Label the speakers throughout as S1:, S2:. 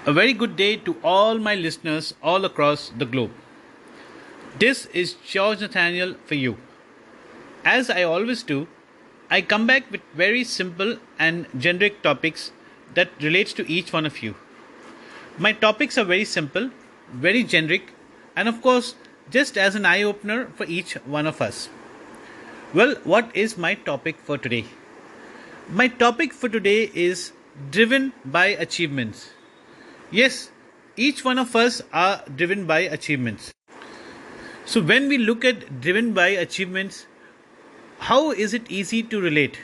S1: A very good day to all my listeners all across the globe. This is George Nathaniel for you. As I always do, I come back with very simple and generic topics that relates to each one of you. My topics are very simple, very generic, and of course, just as an eye opener for each one of us. Well, what is my topic for today? My topic for today is driven by achievements. Yes, each one of us are driven by achievements. So when we look at driven by achievements, how is it easy to relate?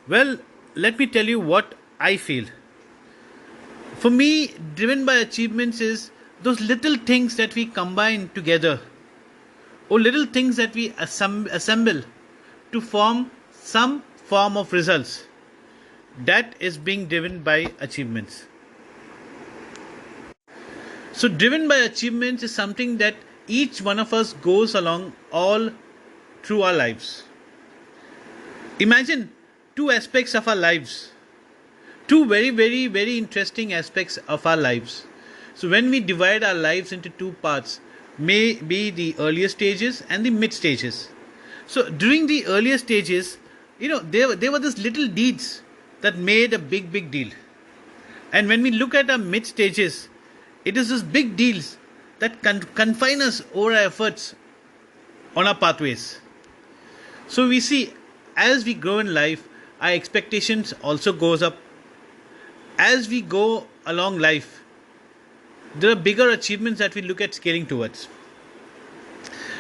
S1: Well, let me tell you what I feel. For me, driven by achievements is those little things that we combine together or little things that we assemble to form some form of results. That is being driven by achievements. So, driven by achievements is something that each one of us goes along all through our lives. Imagine two aspects of our lives, two very interesting aspects of our lives. So, when we divide our lives into two parts, may be the earlier stages and the mid stages. So, during the earlier stages, there were these little deeds that made a big deal. And when we look at our mid stages, it is these big deals that confine us over our efforts on our pathways. So we see as we grow in life, our expectations also goes up. As we go along life, there are bigger achievements that we look at scaling towards.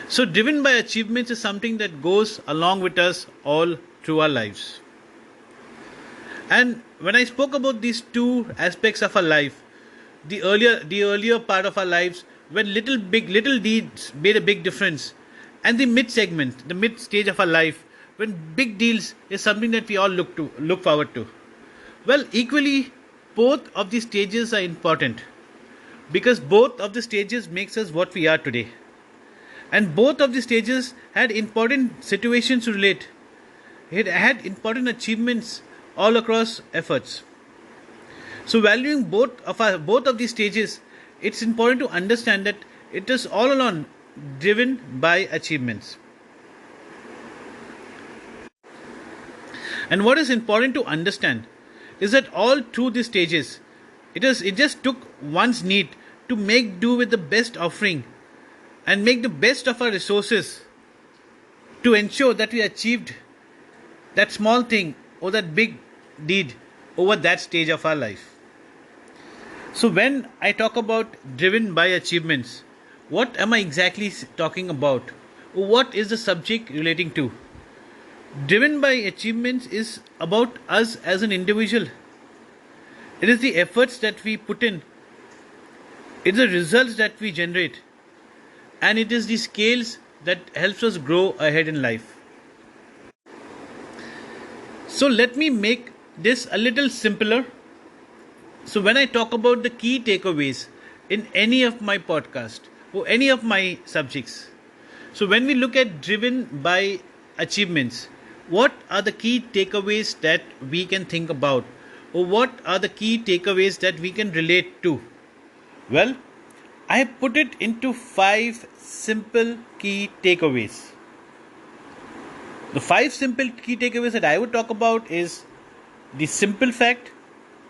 S1: So driven by achievements is something that goes along with us all through our lives. And when I spoke about these two aspects of our life, the earlier part of our lives when little deeds made a big difference, and the mid stage of our life when big deals is something that we all look forward to. Well, equally, both of these stages are important because both of the stages makes us what we are today, and both of the stages had important situations to relate. It had important achievements all across efforts. So valuing both of these stages, it's important to understand that it is all along driven by achievements. And what is important to understand is that all through these stages, it just took one's need to make do with the best offering and make the best of our resources to ensure that we achieved that small thing or that big deed over that stage of our life. So when I talk about driven by achievements, what am I exactly talking about? What is the subject relating to? Driven by achievements is about us as an individual. It is the efforts that we put in. It is the results that we generate. And it is the scales that helps us grow ahead in life. So let me make this a little simpler. So when I talk about the key takeaways in any of my podcast or any of my subjects, so when we look at driven by achievements, what are the key takeaways that we can think about, or what are the key takeaways that we can relate to? Well, I have put it into 5 simple key takeaways. The 5 simple key takeaways that I would talk about is the simple fact,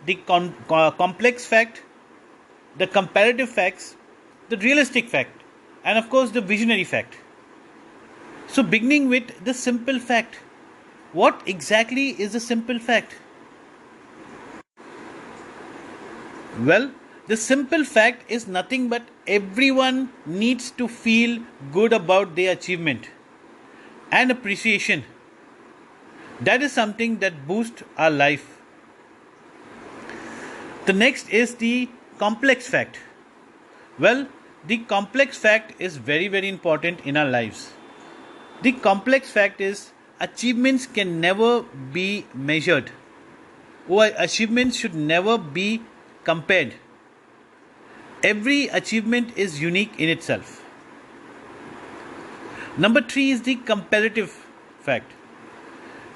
S1: the complex fact, the comparative facts, the realistic fact, and of course the visionary fact. So beginning with the simple fact. What exactly is the simple fact? Well, the simple fact is nothing but everyone needs to feel good about their achievement and appreciation. That is something that boosts our life. The next is the complex fact. Well, the complex fact is very important in our lives. The complex fact is achievements can never be measured, or achievements should never be compared. Every achievement is unique in itself. Number 3 is the comparative fact.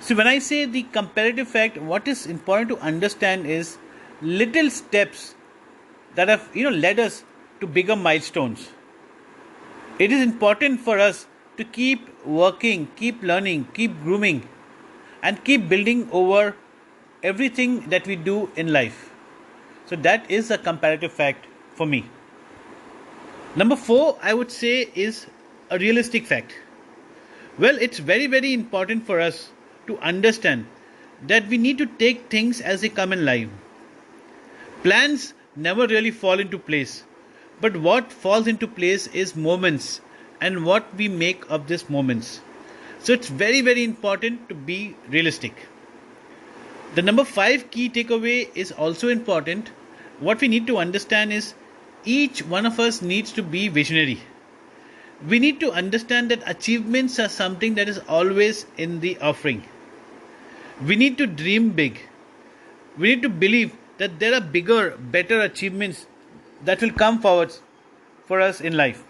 S1: So when I say the comparative fact, what is important to understand is little steps that have led us to bigger milestones. It is important for us to keep working, keep learning, keep grooming, and keep building over everything that we do in life. So that is a comparative fact for me. Number 4, I would say, is a realistic fact. Well, it's very, very important for us to understand that we need to take things as they come in life. Plans never really fall into place, but what falls into place is moments and what we make of these moments. So it's very, very important to be realistic. The number 5 key takeaway is also important. What we need to understand is each one of us needs to be visionary. We need to understand that achievements are something that is always in the offering. We need to dream big. We need to believe that there are bigger, better achievements that will come forward for us in life.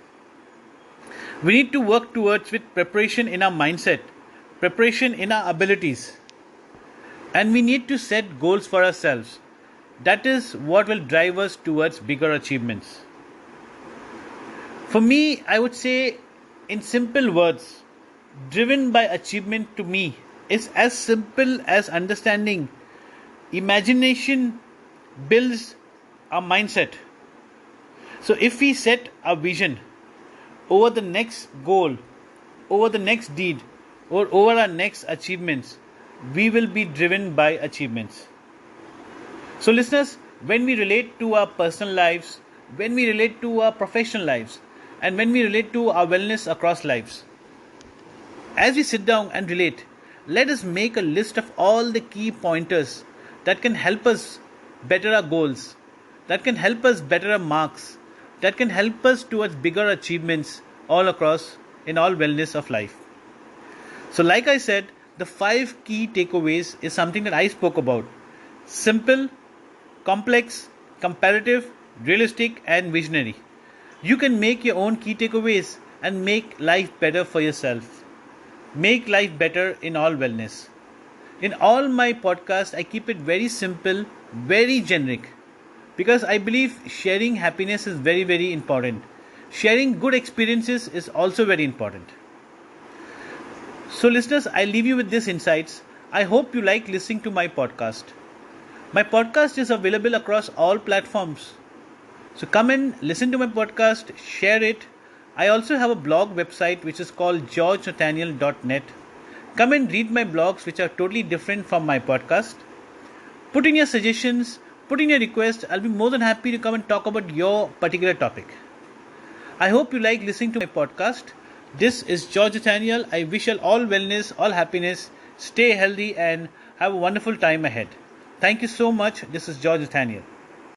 S1: We need to work towards with preparation in our mindset, preparation in our abilities, and we need to set goals for ourselves. That is what will drive us towards bigger achievements. For me, I would say, in simple words, driven by achievement to me is as simple as understanding imagination builds our mindset. So if we set a vision over the next goal, over the next deed, or over our next achievements, we will be driven by achievements. So listeners, when we relate to our personal lives, when we relate to our professional lives, and when we relate to our wellness across lives, as we sit down and relate, let us make a list of all the key pointers that can help us better our goals, that can help us better our marks, that can help us towards bigger achievements all across in all wellness of life. So like I said, the 5 key takeaways is something that I spoke about. Simple, complex, comparative, realistic, and visionary. You can make your own key takeaways and make life better for yourself. Make life better in all wellness. In all my podcasts, I keep it very simple, very generic, because I believe sharing happiness is very, very important. Sharing good experiences is also very important. So listeners, I leave you with these insights. I hope you like listening to my podcast. My podcast is available across all platforms. So come and listen to my podcast, share it. I also have a blog website which is called georgenathaniel.net. Come and read my blogs which are totally different from my podcast. Put in your suggestions, put in your requests. I'll be more than happy to come and talk about your particular topic. I hope you like listening to my podcast. This is George Nathaniel. I wish you all wellness, all happiness. Stay healthy and have a wonderful time ahead. Thank you so much. This is George Nathaniel.